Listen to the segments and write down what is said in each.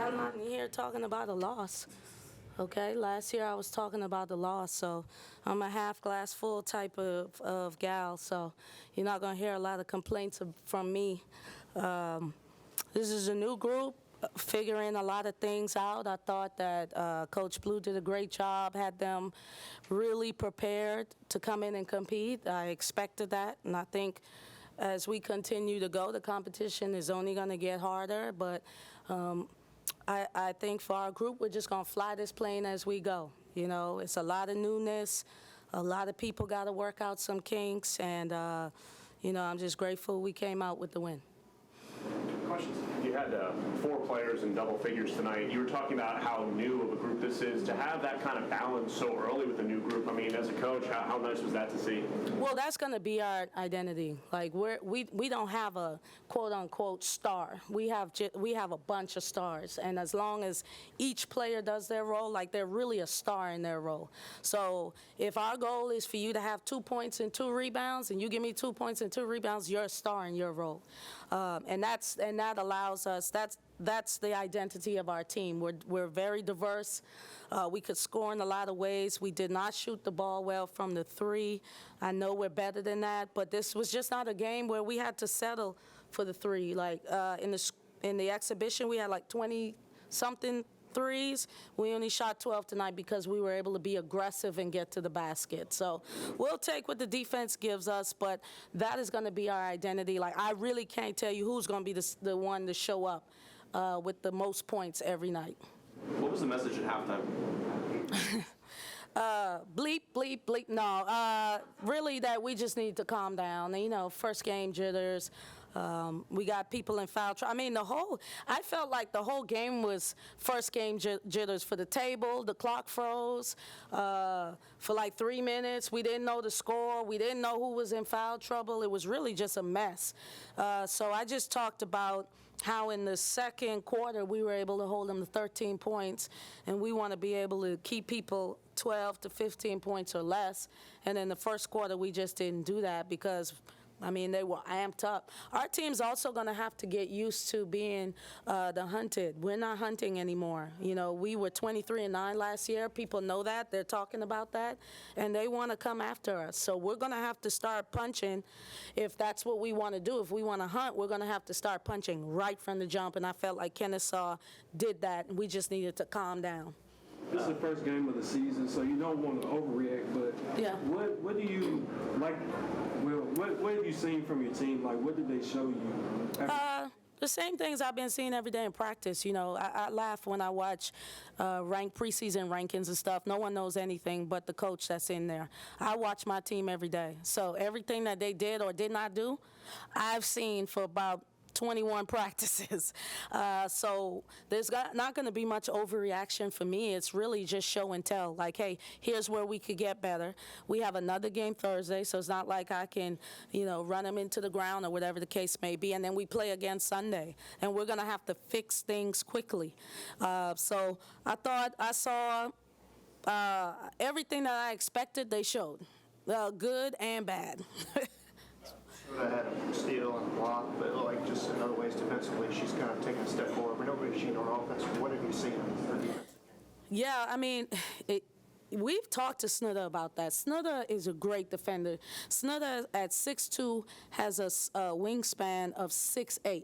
I'm not here talking about a loss. Okay, last year I was talking about the loss, so I'm a half glass full type of gal, so you're not going to hear a lot of complaints from me. This is a new group, figuring a lot of things out. I thought that Coach Blue did a great job, had them really prepared to come in and compete. I expected that, and I think as we continue to go, the competition is only going to get harder, but I think for our group, we're just going to fly this plane as we go. You know, it's a lot of newness. A lot of people got to work out some kinks, and, you know, I'm just grateful we came out with the win. Questions? You had 4 players in double figures tonight. You were talking about how new of a group this is. To have that kind of balance so early with a new group, I mean, as a coach, how nice was that to see? Well, that's going to be our identity. Like we don't have a quote unquote star. We have a bunch of stars, and as long as each player does their role, like they're really a star in their role. So if our goal is for you to have 2 points and 2 rebounds, and you give me 2 points and 2 rebounds, you're a star in your role, and that allows us. That's the identity of our team. We're very diverse. We could score in a lot of ways. We did not shoot the ball well from the 3. I know we're better than that, but this was just not a game where we had to settle for the 3. Like in the exhibition, we had like 20-something threes. We only shot 12 tonight because we were able to be aggressive and get to the basket. So we'll take what the defense gives us, but that is going to be our identity. Like, I really can't tell you who's going to be the one to show up with the most points every night. What was the message at halftime? Bleep, bleep, bleep. No, really that we just need to calm down. You know, first game jitters. We got people in foul trouble. I mean, I felt like the whole game was first game jitters for the table. The clock froze for like 3 minutes. We didn't know the score. We didn't know who was in foul trouble. It was really just a mess. So I just talked about how in the second quarter we were able to hold them to 13 points, and we want to be able to keep people 12 to 15 points or less. And in the first quarter, we just didn't do that because, I mean, they were amped up. Our team's also going to have to get used to being the hunted. We're not hunting anymore. You know, we were 23-9 last year. People know that. They're talking about that, and they want to come after us. So we're going to have to start punching if that's what we want to do. If we want to hunt, we're going to have to start punching right from the jump, and I felt like Kennesaw did that, and we just needed to calm down. This is the first game of the season, so you don't want to overreact, but yeah. What do you like? Well, what have you seen from your team? Like, what did they show you? The same things I've been seeing every day in practice. You know, I laugh when I watch preseason rankings and stuff. No one knows anything but the coach that's in there. I watch my team every day. So everything that they did or did not do, I've seen for about 21 practices. So there's not going to be much overreaction for me. It's really just show and tell. Like, hey, here's where we could get better. We have another game Thursday, so it's not like I can, you know, run them into the ground or whatever the case may be. And then we play again Sunday, and we're going to have to fix things quickly. So I thought I saw everything that I expected they showed, good and bad. I had a steal and a block, but like just in other ways defensively, she's kind of taking a step forward. But nobody's seen her offense. What have you seen in her defense? Yeah, I mean, we've talked to Snuda about that. Snuda is a great defender. Snuda at 6'2" has a wingspan of 6'8".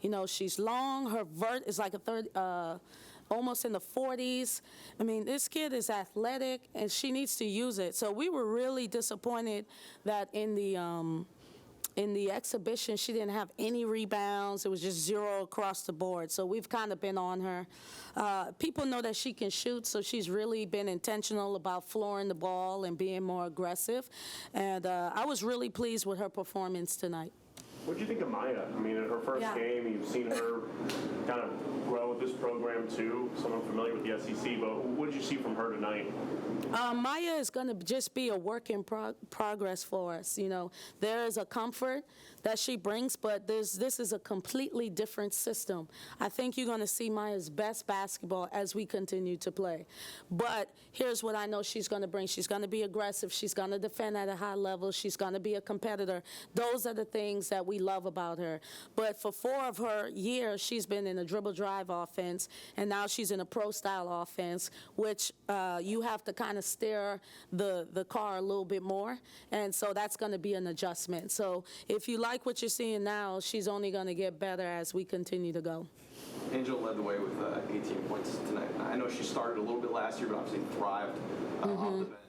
You know, she's long. Her vert is like a third. Almost in the 40s. I mean, this kid is athletic, and she needs to use it. So we were really disappointed that in the exhibition, she didn't have any rebounds. It was just 0 across the board. So we've kind of been on her. People know that she can shoot, so she's really been intentional about flooring the ball and being more aggressive. And I was really pleased with her performance tonight. What did you think of Maya? I mean, in her first game, you've seen her kind of grow with this program too. Someone familiar with the SEC, but what did you see from her tonight? Maya is going to just be a work in progress for us. You know, there is a comfort that she brings, but this is a completely different system. I think you're going to see Maya's best basketball as we continue to play. But here's what I know she's going to bring. She's going to be aggressive. She's going to defend at a high level. She's going to be a competitor. Those are the things that we love about her. But for 4 of her years, she's been in a dribble drive offense. offense, and now she's in a pro-style offense, which you have to kind of steer the car a little bit more, and so that's going to be an adjustment. So if you like what you're seeing now, she's only going to get better as we continue to go. Angel led the way with 18 points tonight. I know she started a little bit last year, but obviously thrived off the bench.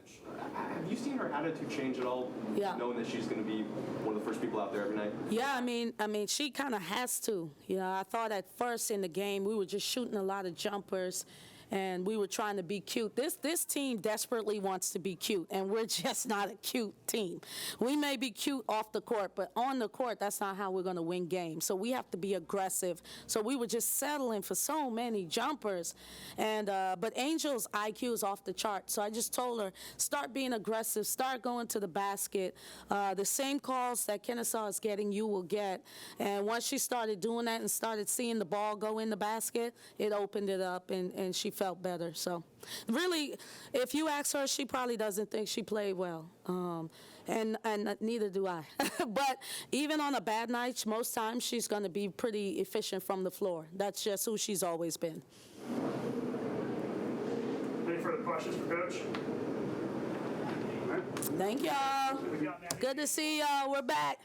Have you seen her attitude change at all, Yeah. knowing that she's going to be one of the first people out there every night? Yeah, I mean, she kind of has to. You know, I thought at first in the game we were just shooting a lot of jumpers, and we were trying to be cute. This team desperately wants to be cute, and we're just not a cute team. We may be cute off the court, but on the court, that's not how we're going to win games. So we have to be aggressive. So we were just settling for so many jumpers, and but Angel's IQ is off the chart. So I just told her, start being aggressive, start going to the basket. The same calls that Kennesaw is getting, you will get. And once she started doing that and started seeing the ball go in the basket, it opened it up, and she felt better. So really, if you ask her, she probably doesn't think she played well. And neither do I. But even on a bad night, most times she's going to be pretty efficient from the floor. That's just who she's always been. Any further questions for Coach? Thank y'all. Good to see y'all. We're back.